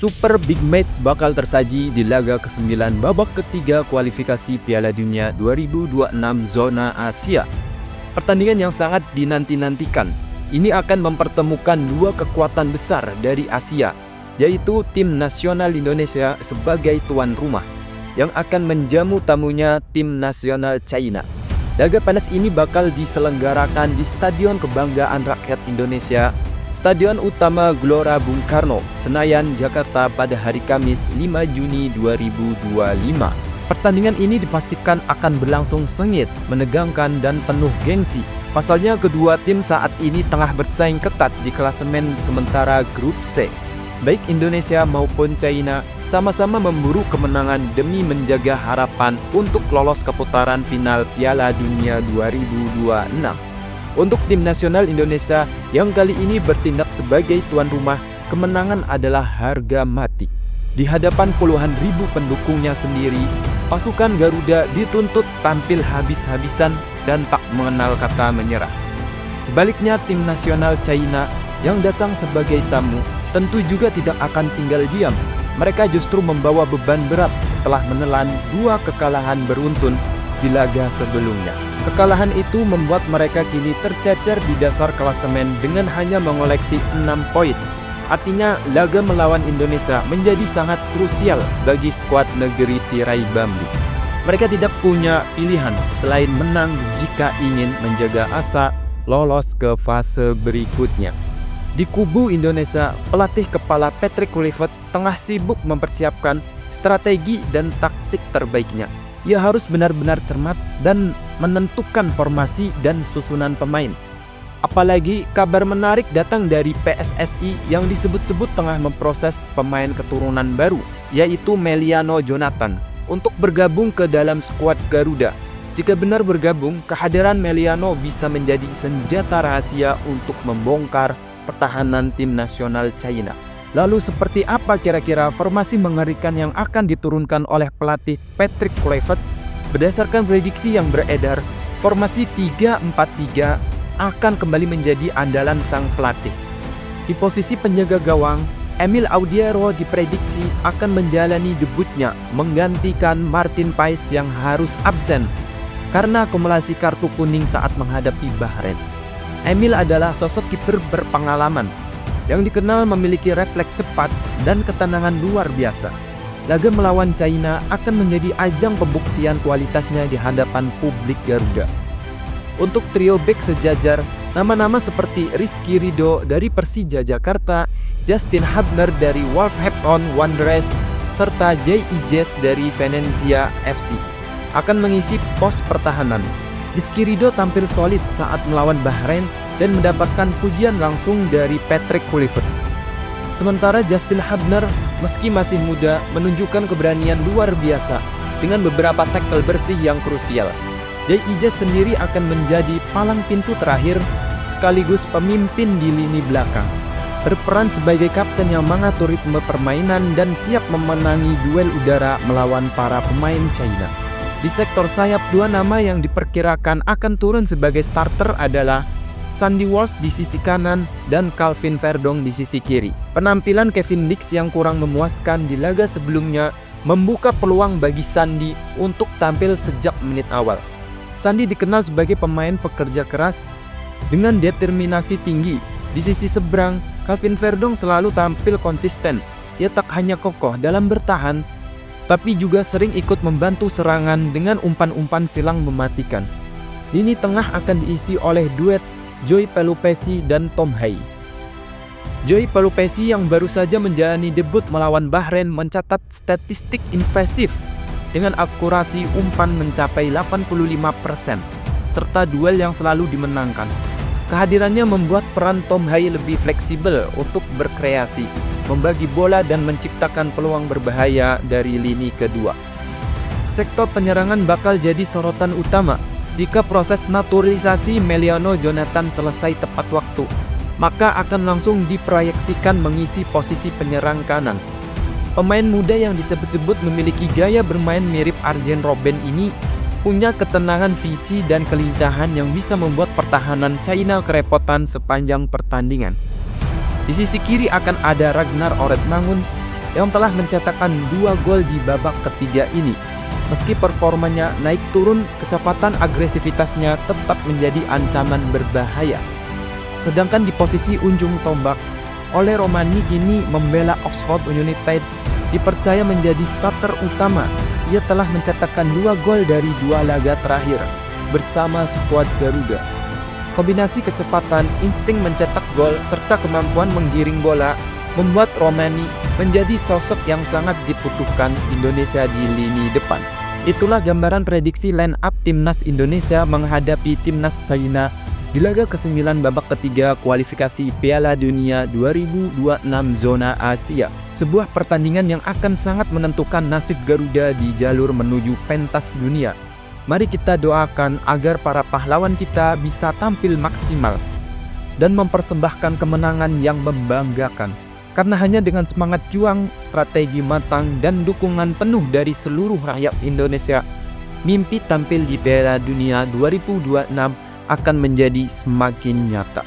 Super big match bakal tersaji di laga ke-9 babak ketiga kualifikasi Piala Dunia 2026 zona Asia. Pertandingan yang sangat dinanti-nantikan. Ini akan mempertemukan dua kekuatan besar dari Asia, yaitu tim nasional Indonesia sebagai tuan rumah yang akan menjamu tamunya tim nasional China. Laga panas ini bakal diselenggarakan di Stadion Kebanggaan Rakyat Indonesia, Stadion Utama Gelora Bung Karno, Senayan, Jakarta pada hari Kamis 5 Juni 2025. Pertandingan ini dipastikan akan berlangsung sengit, menegangkan, dan penuh gengsi. Pasalnya kedua tim saat ini tengah bersaing ketat di klasemen sementara grup C. Baik Indonesia maupun China sama-sama memburu kemenangan demi menjaga harapan untuk lolos ke putaran final Piala Dunia 2026. Untuk tim nasional Indonesia yang kali ini bertindak sebagai tuan rumah, kemenangan adalah harga mati. Di hadapan puluhan ribu pendukungnya sendiri, pasukan Garuda dituntut tampil habis-habisan dan tak mengenal kata menyerah. Sebaliknya tim nasional China yang datang sebagai tamu tentu juga tidak akan tinggal diam. Mereka justru membawa beban berat setelah menelan dua kekalahan beruntun di laga sebelumnya. Kekalahan itu membuat mereka kini tercecer di dasar klasemen dengan hanya mengoleksi 6 poin. Artinya laga melawan Indonesia menjadi sangat krusial bagi skuad negeri tirai bambu. Mereka tidak punya pilihan selain menang jika ingin menjaga asa lolos ke fase berikutnya. Di kubu Indonesia, pelatih kepala Patrick Kluivert tengah sibuk mempersiapkan strategi dan taktik terbaiknya. Ia harus benar-benar cermat dan menentukan formasi dan susunan pemain. Apalagi kabar menarik datang dari PSSI yang disebut-sebut tengah memproses pemain keturunan baru, yaitu Meliano Jonathan, untuk bergabung ke dalam skuad Garuda. Jika benar bergabung, kehadiran Meliano bisa menjadi senjata rahasia untuk membongkar pertahanan tim nasional China. Lalu seperti apa kira-kira formasi mengerikan yang akan diturunkan oleh pelatih Patrick Kluivert? Berdasarkan prediksi yang beredar, formasi 3-4-3 akan kembali menjadi andalan sang pelatih. Di posisi penjaga gawang, Emil Audiero diprediksi akan menjalani debutnya menggantikan Martin Paes yang harus absen karena akumulasi kartu kuning saat menghadapi Bahrain. Emil adalah sosok kiper berpengalaman yang dikenal memiliki refleks cepat dan ketenangan luar biasa. Laga melawan China akan menjadi ajang pembuktian kualitasnya di hadapan publik Garuda. Untuk trio bek sejajar, nama-nama seperti Rizky Ridho dari Persija Jakarta, Justin Hubner dari Wolverhampton Wanderers, serta Jay Ijes dari Venezia FC akan mengisi pos pertahanan. Rizky Ridho tampil solid saat melawan Bahrain dan mendapatkan pujian langsung dari Patrick Kluivert. Sementara Justin Hubner, meski masih muda, menunjukkan keberanian luar biasa dengan beberapa tackle bersih yang krusial. Jay Ijes sendiri akan menjadi palang pintu terakhir sekaligus pemimpin di lini belakang. Berperan sebagai kapten yang mengatur ritme permainan dan siap memenangi duel udara melawan para pemain China. Di sektor sayap, dua nama yang diperkirakan akan turun sebagai starter adalah Sandy Walsh di sisi kanan dan Calvin Verdong di sisi kiri. Penampilan Kevin Dix yang kurang memuaskan di laga sebelumnya membuka peluang bagi Sandy untuk tampil sejak menit awal. Sandy dikenal sebagai pemain pekerja keras dengan determinasi tinggi. Di sisi seberang, Calvin Verdong selalu tampil konsisten. Ia tak hanya kokoh dalam bertahan, tapi juga sering ikut membantu serangan dengan umpan-umpan silang mematikan. Lini tengah akan diisi oleh duet Joy Pelupessy dan Tom Hai. Joy Pelupessy yang baru saja menjalani debut melawan Bahrain mencatat statistik impresif dengan akurasi umpan mencapai 85%, serta duel yang selalu dimenangkan. Kehadirannya membuat peran Tom Hai lebih fleksibel untuk berkreasi, membagi bola dan menciptakan peluang berbahaya dari lini kedua. Sektor penyerangan bakal jadi sorotan utama. Jika proses naturalisasi Meliano Jonathan selesai tepat waktu, maka akan langsung diproyeksikan mengisi posisi penyerang kanan. Pemain muda yang disebut-sebut memiliki gaya bermain mirip Arjen Robben ini punya ketenangan visi dan kelincahan yang bisa membuat pertahanan China kerepotan sepanjang pertandingan. Di sisi kiri akan ada Ragnar Oretmangun yang telah mencetakkan 2 gol di babak ketiga ini. Meski performanya naik turun, kecepatan agresivitasnya tetap menjadi ancaman berbahaya. Sedangkan di posisi ujung tombak, Ole Romani kini membela Oxford United, dipercaya menjadi starter utama. Ia telah mencetakkan 2 gol dari 2 laga terakhir bersama skuad Garuda. Kombinasi kecepatan, insting mencetak gol, serta kemampuan menggiring bola membuat Romani menjadi sosok yang sangat dibutuhkan Indonesia di lini depan. Itulah gambaran prediksi line up timnas Indonesia menghadapi timnas China di laga ke-9 babak ketiga kualifikasi Piala Dunia 2026 zona Asia. Sebuah pertandingan yang akan sangat menentukan nasib Garuda di jalur menuju pentas dunia. Mari kita doakan agar para pahlawan kita bisa tampil maksimal dan mempersembahkan kemenangan yang membanggakan. Karena hanya dengan semangat juang, strategi matang, dan dukungan penuh dari seluruh rakyat Indonesia, mimpi tampil di Piala Dunia 2026 akan menjadi semakin nyata.